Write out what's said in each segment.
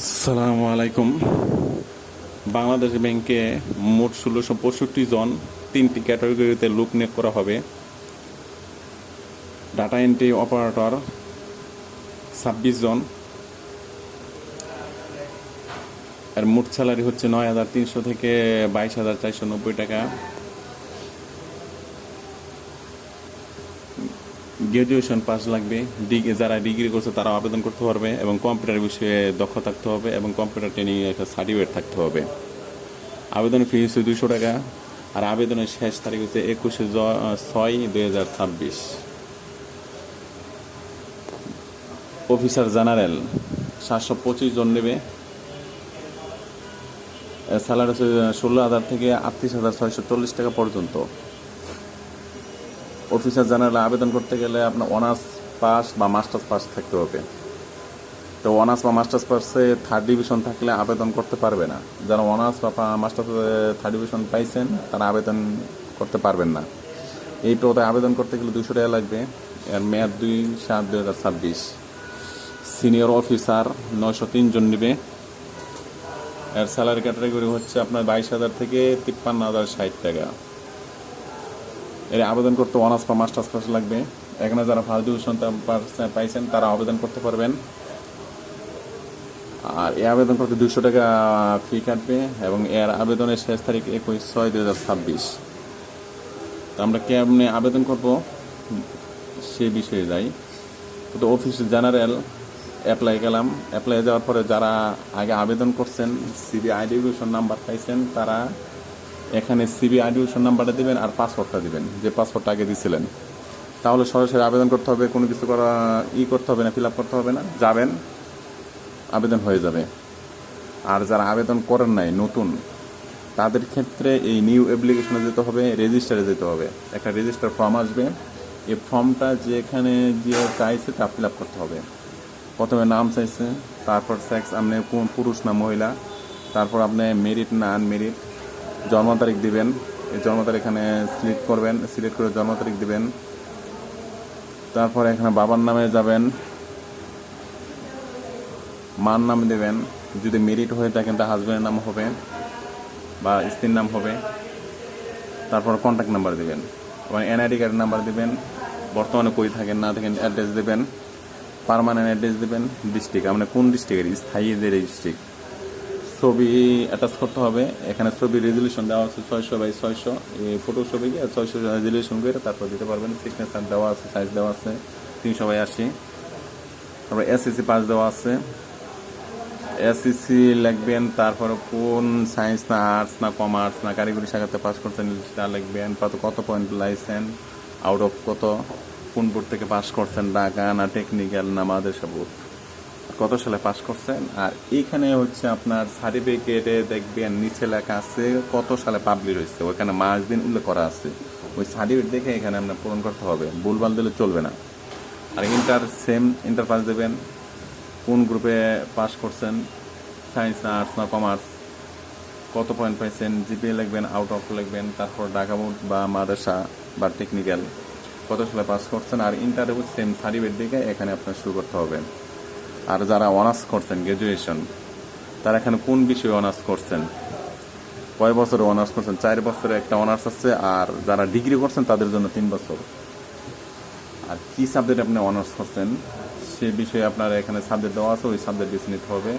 আসসালামু আলাইকুম। বাংলাদেশ ব্যাংকে মোট ১৬৬৫ জন ৩টি ক্যাটাগরিতে লোক নিয়োগ করা হবে। ডাটা এন্ট্রি অপারেটর ২৬ জন, আর মোট স্যালারি হচ্ছে ৯,৩০০ থেকে ২২,৪৯০ টাকা। গ্র্যাজুয়েশন পাস লাগবে, যারা ডিগ্রি করছে তারা আবেদন করতে পারবে, এবং কম্পিউটার বিষয়ে দক্ষ থাকতে হবে, এবং কম্পিউটার ট্রেনিং একটা সার্টিফিকেট থাকতে হবে। আবেদনের ফি হচ্ছে ২০০ টাকা, আর আবেদনের শেষ তারিখ হচ্ছে ২১/৬/২০২৬। অফিসার জেনারেল ৭২৫ জন নেবে। স্যালারি হচ্ছে ১৬,০০০ থেকে ৩৮,৬৪০ টাকা পর্যন্ত। অফিসার জেনারেল আবেদন করতে গেলে আপনার অনার্স পাস বা মাস্টার্স পাস থাকতে হবে। তো অনার্স বা মাস্টার্স পাসে থার্ড ডিভিশন থাকলে আবেদন করতে পারবে না। যারা অনার্স বা মাস্টার্স থার্ড ডিভিশন পাইছেন তারা আবেদন করতে পারবেন না। এই পদে আবেদন করতে গেলে ২০০ টাকা লাগবে। এর মেয়াদ ২/৭/২০২৬। সিনিয়র অফিসার ৯০৩ জন নেবে। এর স্যালারি ক্যাটাগরি হচ্ছে আপনার ২২,০০০ থেকে ৫৩,০৬০ টাকা। এর আবেদন করতে অনার্স বা মাস্টার্স পাস লাগবে। এখানে যারা ফার্স্ট ডিভিশন পাইছেন তারা আবেদন করতে পারবেন। আর এই আবেদন করতে ২০০ টাকা ফি কাটবে, এবং এর আবেদনের শেষ তারিখ ২১/৬/২০২৬। তো আমরা কেমনে আবেদন করব সে বিষয়ে যাই। তো অফিস জেনারেল অ্যাপ্লাই গেলাম। অ্যাপ্লাই যাওয়ার পরে যারা আগে আবেদন করছেন, সিবি আইডেন্টিফিকেশন নাম্বার পাইছেন, তারা এখানে সিবি আইডেন্টিফিকেশন নাম্বারটা দিবেন আর পাসওয়ার্ডটা দিবেন, যে পাসওয়ার্ডটা আগে দিয়েছিলেন। তাহলে সরাসরি আবেদন করতে হবে, কোনো কিছু করতে হবে না, ফিল আপ করতে হবে না, যাবেন আবেদন হয়ে যাবে। আর যারা আবেদন করেন নাই নতুন, তাদের ক্ষেত্রে এই নিউ অ্যাপ্লিকেশনে যেতে হবে, রেজিস্টারে যেতে হবে। একটা রেজিস্টার ফর্ম আসবে, এই ফর্মটা যেখানে যে চাইছে তা ফিল আপ করতে হবে। প্রথমে নাম চাইছে, তারপর সেক্স, আপনি কোন পুরুষ না মহিলা, তারপর আপনি মেরিট না আনমেরিট, জন্ম তারিখ দিবেন। এই জন্ম তারিখ এখানে সিলেক্ট করবেন, সিলেক্ট করে জন্ম তারিখ দিবেন। তারপর এখানে বাবার নামে যাবেন, মার নাম দেবেন। যদি মেরিট হয়ে থাকেন তা হাজব্যান্ডের নাম হবে বা স্ত্রীর নাম হবে। তারপর কন্ট্যাক্ট নাম্বার দেবেন, এবং এনআইডি কার্ডের নাম্বার দেবেন। বর্তমানে কই থাকেন না থাকেন অ্যাড্রেস দেবেন, পার্মানেন্ট অ্যাড্রেস দেবেন, ডিস্ট্রিক্ট আপনি কোন ডিস্ট্রিক্টের, স্থায়ী যে ডিস্ট্রিক্ট। ছবি অ্যাটাচ করতে হবে। এখানে ছবি রেজলিউশন দেওয়া আছে ৬০০/৬০০। এই ফটো ছবি ৬০০ রেজলিউশন করে তারপর দিতে পারবেন। সিগনেচার দেওয়া আছে, সাইজ দেওয়া আছে ৩০০/৮০। তারপর এসএসসি পাস দেওয়া আছে, এসএসসি লিখবেন। তারপরে কোন সায়েন্স না আর্টস না কমার্স না কারিগরি শাখাতে পাস করছেন সেটা লিখবেন। কত পয়েন্ট লাইছেন, আউট অফ কত, কোন বোর্ড থেকে পাস করছেন, ঢাকা না টেকনিক্যাল না মাদ্রাসা বোর্ড, কত সালে পাস করছেন। আর এইখানে হচ্ছে আপনার সার্টিফিকেটে দেখবেন নিচে লেখা আছে কত সালে পাবলিশ হয়েছে, ওইখানে মাস দিন উল্লেখ করা আছে। ওই সার্টিফিকেট দেখে এখানে আপনার পূরণ করতে হবে, ভুলভাল দিলে চলবে না। আর ইন্টার পাস দেবেন, কোন গ্রুপে পাস করছেন, সায়েন্স না আর্টস না কমার্স, কত পয়েন্ট পাইছেন, জিপিএ লিখবেন, আউট অফ লিখবেন। তারপর ঢাকা বোর্ড বা মাদ্রাসা বা টেকনিক্যাল কত সালে পাস করছেন। আর ইন্টারভিউ সেম সার্টিফিকেট দেখে এখানে আপনার শুরু করতে হবে। আর যারা অনার্স করছেন গ্র্যাজুয়েশন, তারা এখানে কোন বিষয়ে অনার্স করছেন, কয় বছরে অনার্স করছেন। ৪ বছরে একটা অনার্স আছে। আর যারা ডিগ্রি করছেন তাদের জন্য ৩ বছর। আর কী সাবজেক্ট আপনি অনার্স করছেন সে বিষয়ে আপনার এখানে সাবজেক্ট দেওয়া আছে, ওই সাবজেক্ট বেছে নিতে হবে।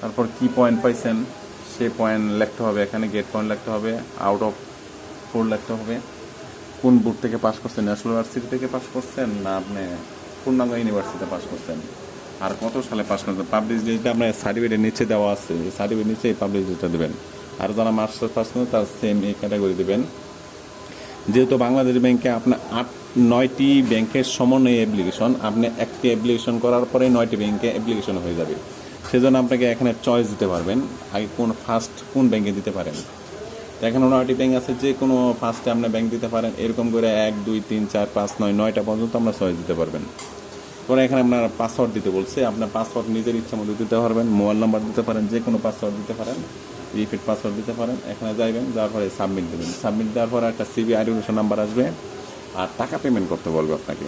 তারপর কি পয়েন্ট পাইছেন সে পয়েন্ট লিখতে হবে, এখানে গেট পয়েন্ট লিখতে হবে, আউট অফ 4 লিখতে হবে। কোন বোর্ড থেকে পাস করছেন, ন্যাশনাল ইউনিভার্সিটি থেকে পাস করছেন না আপনি পূর্ণাঙ্গ ইউনিভার্সিটিতে পাস করছেন, আর কত সালে পাস করছেন। পাবলিশ ডেটটা আপনার সার্টিফিকেটের নিচে দেওয়া আছে, এই সার্টিফিকেট নিচে এই পাবলিশ ডেটটা দেবেন। আর যারা মাস্টার্স পাস করেন তার সেম এই ক্যাটাগরি দেবেন। যেহেতু বাংলাদেশ ব্যাংকে আপনার 9টি ব্যাংকের সমন্বয়ে অ্যাপ্লিকেশন, আপনি একটি অ্যাপ্লিকেশন করার পরে 9টি ব্যাংকে অ্যাপ্লিকেশন হয়ে যাবে। সেজন্য আপনাকে এখানে চয়েস দিতে পারবেন, আগে কোন ব্যাংকে দিতে পারেন। এখানে 9টি ব্যাংক আছে, যে কোনো ফার্স্টে আপনি ব্যাংক দিতে পারেন। এরকম করে 1 2 3 4 5 9 9টা পর্যন্ত আমরা চয়েস দিতে পারবেন। পরে এখানে আপনার পাসওয়ার্ড দিতে বলছে, আপনার পাসওয়ার্ড নিজের ইচ্ছা মতো দিতে পারবেন। মোবাইল নাম্বার দিতে পারেন, যে কোনো পাসওয়ার্ড দিতে পারেন, রিপিট পাসওয়ার্ড দিতে পারেন। এখানে যাইবেন, যাওয়ার পরে সাবমিট দেবেন। সাবমিট দেওয়ার পরে একটা সিবি আইডেন্টিফিকেশন নাম্বার আসবে, আর টাকা পেমেন্ট করতে বলবে আপনাকে।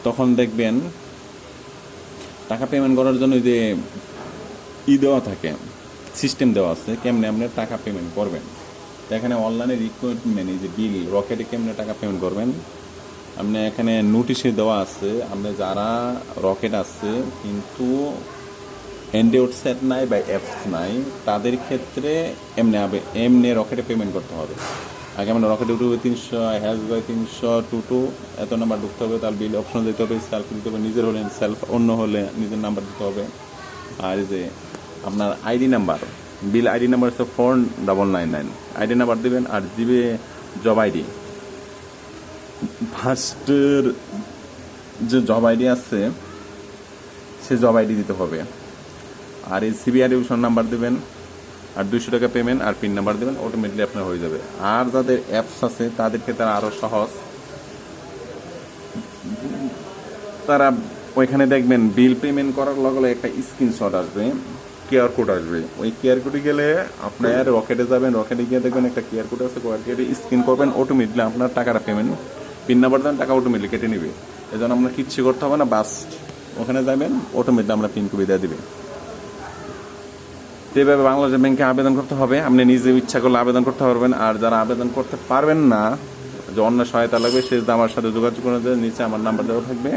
তখন দেখবেন টাকা পেমেন্ট করার জন্য যে দেওয়া থাকে, সিস্টেম দেওয়া আছে কেমনে আপনি টাকা পেমেন্ট করবেন। তো এখানে অনলাইনে রিক্রুটমেন্ট এই যে বিল রকেটে কেমনে টাকা পেমেন্ট করবেন, আপনি এখানে নোটিশে দেওয়া আছে। আপনি যারা রকেট আছে কিন্তু অ্যান্ড্রয়েড সেট নাই বা অ্যাপস নাই, তাদের ক্ষেত্রে এমনি রকেটে পেমেন্ট করতে হবে। আগে আমরা রকেট ইউটিউবে 300 # 300 এত নাম্বার ঢুকতে হবে, তার বিল অপশন দিতে হবে, সেলফ দিতে হবে, নিজের হলে সেলফ, অন্য হলে নিজের নাম্বার দিতে হবে। আর এই যে আপনার আইডি নাম্বার, বিল আইডি নাম্বার হচ্ছে 4999, আইডি নাম্বার দেবেন। আর জিবে জব আইডি, ফার্স্টের যে জব আইডি আছে সে জব আইডি দিতে হবে। আর এই সিবিআর রিভিশন নাম্বার দেবেন, আর 200 টাকা পেমেন্ট, আর পিন নাম্বার দেবেন, অটোমেটিকলি আপনার হয়ে যাবে। আর যাদের অ্যাপস আছে তাদের ক্ষেত্রে আরও সহজ, তারা ওইখানে দেখবেন বিল পেমেন্ট করার লগে লগে একটা স্ক্রিনশট আসবে, কিউআর কোড আসবে। ওই কিউআর কোডে গেলে আপনার রকেটে যাবেন, রকেটে গিয়ে দেখবেন একটা কিউআর কোড আছে, কিউআর স্ক্যান করবেন, অটোমেটিকলি আপনার টাকাটা পেমেন্ট, পিন নাম্বার দেন, টাকা অটোমেটিকলি কেটে নেবে। এই জন্য আপনার কিচ্ছু করতে হবে না, বাস ওখানে যাবেন, অটোমেটিকলি আমরা পিন কপি দিয়ে দিবে। এইভাবে বাংলাদেশ ব্যাংকে আবেদন করতে হবে। আপনি নিজে ইচ্ছা করলে আবেদন করতে পারবেন। আর যারা আবেদন করতে পারবেন না, যে অন্য সহায়তা লাগবে, সে আমার সাথে যোগাযোগ করে দেন, নিচে আমার নাম্বার দেওয়া থাকবে,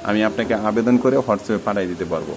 আমি আপনাকে আবেদন করে হোয়াটসঅ্যাপে পাঠিয়ে দিতে পারবো।